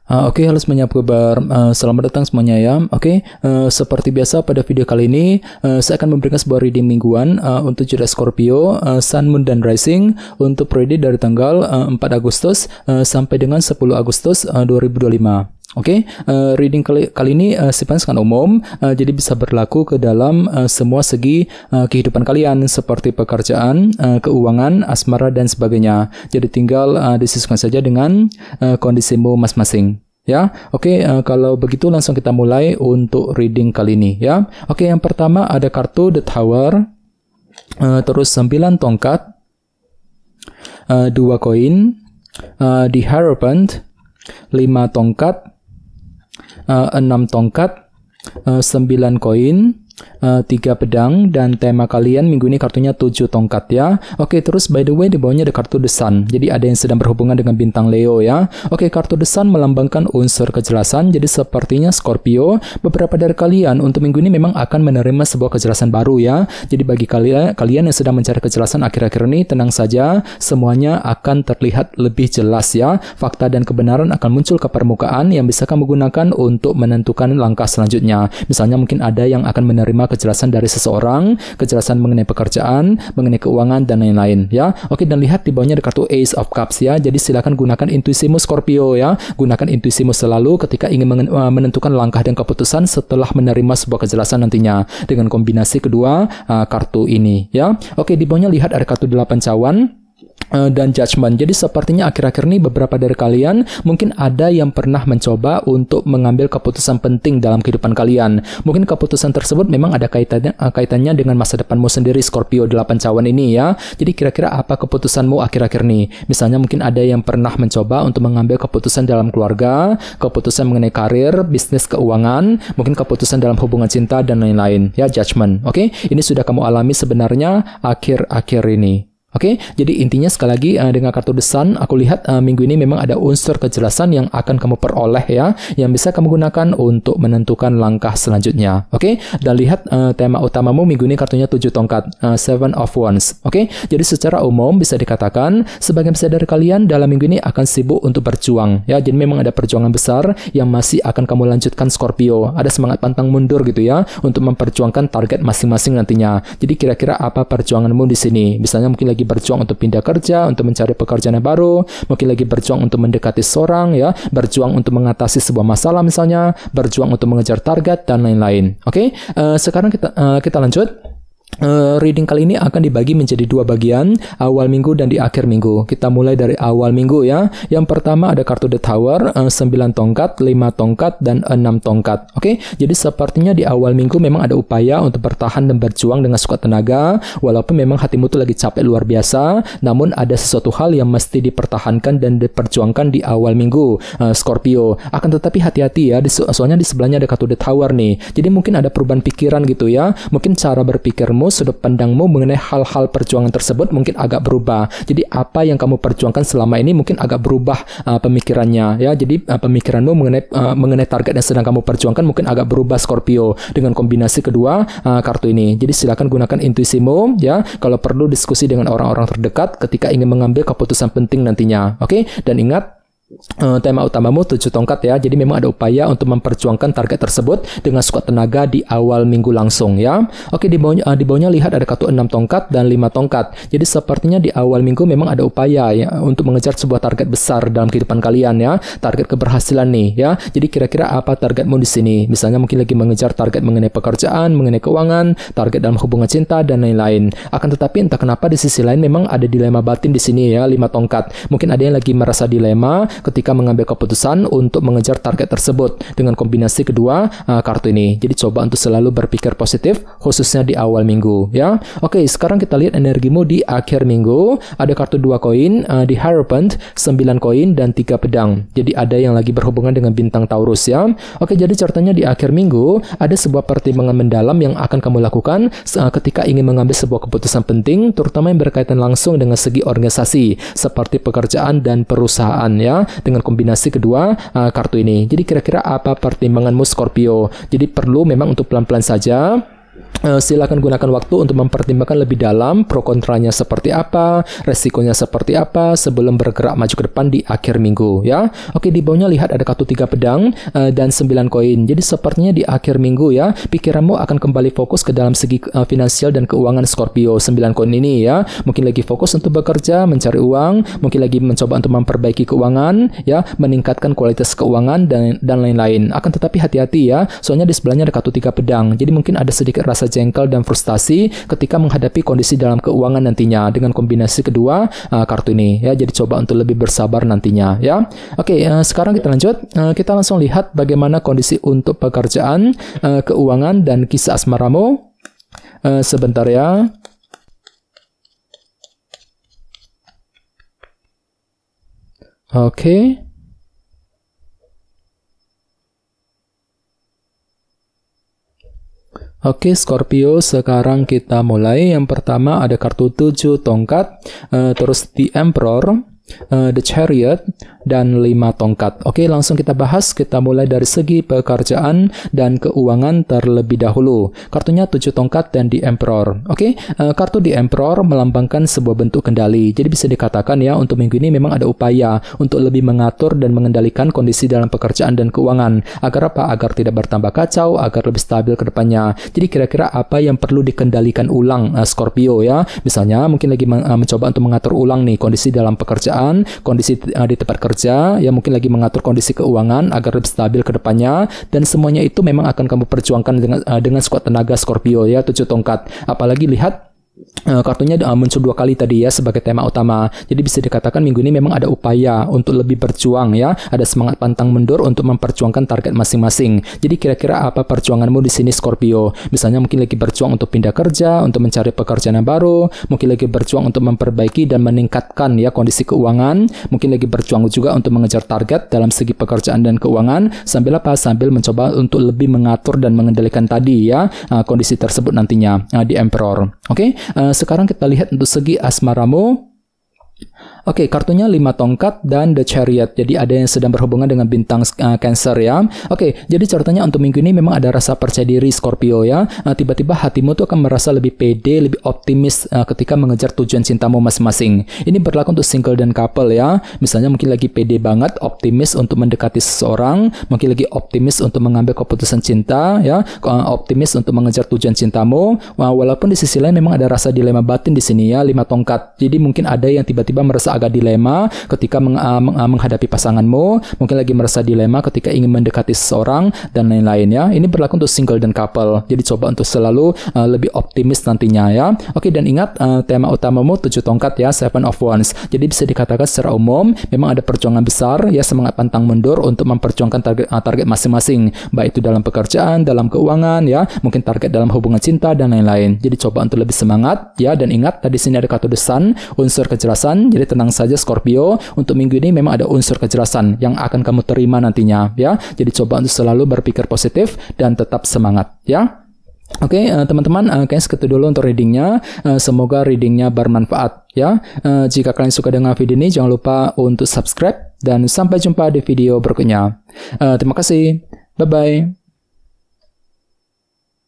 Oke, halo semuanya, apa kabar? Selamat datang semuanya ya. Oke, seperti biasa pada video kali ini saya akan memberikan sebuah reading mingguan untuk zodiak Scorpio, Sun, Moon, dan Rising untuk periode dari tanggal 4 Agustus sampai dengan 10 Agustus 2025. Oke, reading kali ini sifatnya sangat umum, jadi bisa berlaku ke dalam semua segi kehidupan kalian seperti pekerjaan, keuangan, asmara, dan sebagainya. Jadi tinggal disesuaikan saja dengan kondisimu masing-masing. Ya, oke, kalau begitu langsung kita mulai untuk reading kali ini ya. Oke, yang pertama ada kartu The Tower, terus 9 tongkat, 2 koin, The Hierophant, 5 tongkat, 6 tongkat, 9 koin, 3 pedang, dan tema kalian minggu ini kartunya 7 tongkat ya. Oke, terus by the way di bawahnya ada kartu The Sun. Jadi ada yang sedang berhubungan dengan bintang Leo ya. Oke, kartu The Sun melambangkan unsur kejelasan. Jadi sepertinya Scorpio, beberapa dari kalian untuk minggu ini memang akan menerima sebuah kejelasan baru ya. Jadi bagi kalian yang sedang mencari kejelasan akhir-akhir ini, tenang saja, semuanya akan terlihat lebih jelas ya. Fakta dan kebenaran akan muncul ke permukaan yang bisa kamu gunakan untuk menentukan langkah selanjutnya. Misalnya mungkin ada yang akan menerima kejelasan dari seseorang, kejelasan mengenai pekerjaan, mengenai keuangan, dan lain-lain ya. Oke, dan lihat di bawahnya ada kartu Ace of Cups ya. Jadi silakan gunakan intuisimu Scorpio ya. Gunakan intuisimu selalu ketika ingin menentukan langkah dan keputusan setelah menerima sebuah kejelasan nantinya dengan kombinasi kedua kartu ini ya. Oke, di bawahnya lihat ada kartu 8 cawan dan Judgment. Jadi sepertinya akhir-akhir ini beberapa dari kalian mungkin ada yang pernah mencoba untuk mengambil keputusan penting dalam kehidupan kalian. Mungkin keputusan tersebut memang ada kaitannya dengan masa depanmu sendiri Scorpio 8 cawan ini ya. Jadi kira-kira apa keputusanmu akhir-akhir ini? Misalnya mungkin ada yang pernah mencoba untuk mengambil keputusan dalam keluarga, keputusan mengenai karir, bisnis, keuangan, mungkin keputusan dalam hubungan cinta, dan lain-lain ya. Judgment. Oke, ini sudah kamu alami sebenarnya akhir-akhir ini. Oke, jadi intinya sekali lagi dengan kartu The Sun, aku lihat minggu ini memang ada unsur kejelasan yang akan kamu peroleh ya, yang bisa kamu gunakan untuk menentukan langkah selanjutnya. Oke, dan lihat tema utamamu minggu ini kartunya 7 tongkat, 7 of Wands. Oke, jadi secara umum bisa dikatakan sebagian besar dari kalian dalam minggu ini akan sibuk untuk berjuang ya. Jadi memang ada perjuangan besar yang masih akan kamu lanjutkan Scorpio. Ada semangat pantang mundur gitu ya untuk memperjuangkan target masing-masing nantinya. Jadi kira-kira apa perjuanganmu di sini? Misalnya mungkin lagi berjuang untuk pindah kerja, untuk mencari pekerjaan yang baru, mungkin lagi berjuang untuk mendekati seorang ya, berjuang untuk mengatasi sebuah masalah misalnya, berjuang untuk mengejar target, dan lain-lain. Oke, sekarang kita lanjut. Reading kali ini akan dibagi menjadi 2 bagian, awal minggu dan di akhir minggu. Kita mulai dari awal minggu ya. Yang pertama ada kartu The Tower, 9 tongkat, 5 tongkat, dan 6 tongkat. Oke, jadi sepertinya di awal minggu memang ada upaya untuk bertahan dan berjuang dengan sekuat tenaga, walaupun memang hatimu tuh lagi capek luar biasa, namun ada sesuatu hal yang mesti dipertahankan dan diperjuangkan di awal minggu Scorpio. Akan tetapi hati-hati ya, soalnya di sebelahnya ada kartu The Tower nih. Jadi mungkin ada perubahan pikiran gitu ya. Mungkin cara berpikirmu, sudut pandangmu mengenai hal-hal perjuangan tersebut mungkin agak berubah. Jadi apa yang kamu perjuangkan selama ini mungkin agak berubah pemikirannya ya. Jadi pemikiranmu mengenai target yang sedang kamu perjuangkan mungkin agak berubah Scorpio dengan kombinasi kedua kartu ini. Jadi silakan gunakan intuisimu ya. Kalau perlu diskusi dengan orang-orang terdekat ketika ingin mengambil keputusan penting nantinya. Oke, dan ingat tema utamamu 7 tongkat ya. Jadi memang ada upaya untuk memperjuangkan target tersebut dengan sekuat tenaga di awal minggu langsung ya. Oke, di bawahnya lihat ada kartu 6 tongkat dan 5 tongkat. Jadi sepertinya di awal minggu memang ada upaya ya untuk mengejar sebuah target besar dalam kehidupan kalian ya. Target keberhasilan nih ya. Jadi kira-kira apa targetmu di sini? Misalnya mungkin lagi mengejar target mengenai pekerjaan, mengenai keuangan, target dalam hubungan cinta, dan lain-lain. Akan tetapi entah kenapa di sisi lain memang ada dilema batin di sini ya, 5 tongkat. Mungkin ada yang lagi merasa dilema ketika mengambil keputusan untuk mengejar target tersebut dengan kombinasi kedua kartu ini. Jadi coba untuk selalu berpikir positif khususnya di awal minggu ya. Oke, sekarang kita lihat energimu di akhir minggu. Ada kartu 2 koin, The Hierophant, 9 koin, dan 3 pedang. Jadi ada yang lagi berhubungan dengan bintang Taurus ya. Oke, jadi ceritanya di akhir minggu ada sebuah pertimbangan mendalam yang akan kamu lakukan ketika ingin mengambil sebuah keputusan penting, terutama yang berkaitan langsung dengan segi organisasi seperti pekerjaan dan perusahaan ya. Dengan kombinasi kedua kartu ini. Jadi kira-kira apa pertimbanganmu Scorpio? Jadi perlu memang untuk pelan-pelan saja Silakan gunakan waktu untuk mempertimbangkan lebih dalam pro kontranya seperti apa, resikonya seperti apa sebelum bergerak maju ke depan di akhir minggu ya. Oke, di bawahnya lihat ada kartu 3 pedang dan 9 koin. Jadi sepertinya di akhir minggu ya, pikiranmu akan kembali fokus ke dalam segi finansial dan keuangan Scorpio. 9 koin ini ya, mungkin lagi fokus untuk bekerja, mencari uang, mungkin lagi mencoba untuk memperbaiki keuangan ya, meningkatkan kualitas keuangan dan lain-lain. Akan tetapi hati-hati ya, soalnya di sebelahnya ada kartu 3 pedang. Jadi mungkin ada sedikit rasa jengkel dan frustasi ketika menghadapi kondisi dalam keuangan nantinya dengan kombinasi kedua kartu ini ya. Jadi coba untuk lebih bersabar nantinya ya. Oke, sekarang kita lanjut. Kita langsung lihat bagaimana kondisi untuk pekerjaan, keuangan dan kisah asmaramu. Sebentar ya. Oke. Oke, Scorpio, sekarang kita mulai. Yang pertama ada kartu 7 tongkat, terus The Emperor, The Chariot, dan 5 tongkat. Oke, langsung kita bahas. Kita mulai dari segi pekerjaan dan keuangan terlebih dahulu. Kartunya 7 tongkat dan The Emperor. Oke, kartu The Emperor melambangkan sebuah bentuk kendali. Jadi bisa dikatakan ya, untuk minggu ini memang ada upaya untuk lebih mengatur dan mengendalikan kondisi dalam pekerjaan dan keuangan. Agar apa? Agar tidak bertambah kacau, agar lebih stabil ke depannya. Jadi kira-kira apa yang perlu dikendalikan ulang Scorpio ya? Misalnya mungkin lagi mencoba untuk mengatur ulang nih kondisi dalam pekerjaan, kondisi di tempat kerja, ya mungkin lagi mengatur kondisi keuangan agar lebih stabil ke depannya, dan semuanya itu memang akan kamu perjuangkan dengan sekuat tenaga Scorpio ya, 7 tongkat. Apalagi lihat kartunya muncul 2 kali tadi ya sebagai tema utama. Jadi bisa dikatakan minggu ini memang ada upaya untuk lebih berjuang ya, ada semangat pantang mundur untuk memperjuangkan target masing-masing. Jadi kira-kira apa perjuanganmu di sini Scorpio? Misalnya mungkin lagi berjuang untuk pindah kerja, untuk mencari pekerjaan yang baru, mungkin lagi berjuang untuk memperbaiki dan meningkatkan ya kondisi keuangan, mungkin lagi berjuang juga untuk mengejar target dalam segi pekerjaan dan keuangan, sambil apa? Sambil mencoba untuk lebih mengatur dan mengendalikan tadi ya kondisi tersebut nantinya di Emperor. Oke. Sekarang kita lihat untuk segi asmaramu. Oke, kartunya 5 tongkat dan The Chariot. Jadi ada yang sedang berhubungan dengan bintang Cancer ya. Oke, jadi ceritanya untuk minggu ini memang ada rasa percaya diri Scorpio ya. Tiba-tiba hatimu tuh akan merasa lebih pede, lebih optimis ketika mengejar tujuan cintamu masing-masing. Ini berlaku untuk single dan couple ya. Misalnya mungkin lagi pede banget, optimis untuk mendekati seseorang, mungkin lagi optimis untuk mengambil keputusan cinta ya, optimis untuk mengejar tujuan cintamu. Walaupun di sisi lain memang ada rasa dilema batin di sini ya, 5 tongkat. Jadi mungkin ada yang tiba-tiba merasa agak dilema ketika menghadapi pasanganmu, mungkin lagi merasa dilema ketika ingin mendekati seseorang dan lain-lain ya. Ini berlaku untuk single dan couple. Jadi coba untuk selalu lebih optimis nantinya ya. Oke, dan ingat tema utamamu 7 tongkat ya, 7 of Wands. Jadi bisa dikatakan secara umum memang ada perjuangan besar ya, semangat pantang mundur untuk memperjuangkan target masing-masing, baik itu dalam pekerjaan, dalam keuangan ya, mungkin target dalam hubungan cinta dan lain-lain. Jadi coba untuk lebih semangat ya, dan ingat tadi sini ada kartu The Sun, unsur kejelasan. Jadi tenang saja Scorpio, untuk minggu ini memang ada unsur kejelasan yang akan kamu terima nantinya ya. Jadi coba untuk selalu berpikir positif dan tetap semangat ya. Oke, teman-teman, kayaknya segitu dulu untuk readingnya. Semoga readingnya bermanfaat ya. Jika kalian suka dengan video ini, jangan lupa untuk subscribe dan sampai jumpa di video berikutnya. Terima kasih. Bye-bye.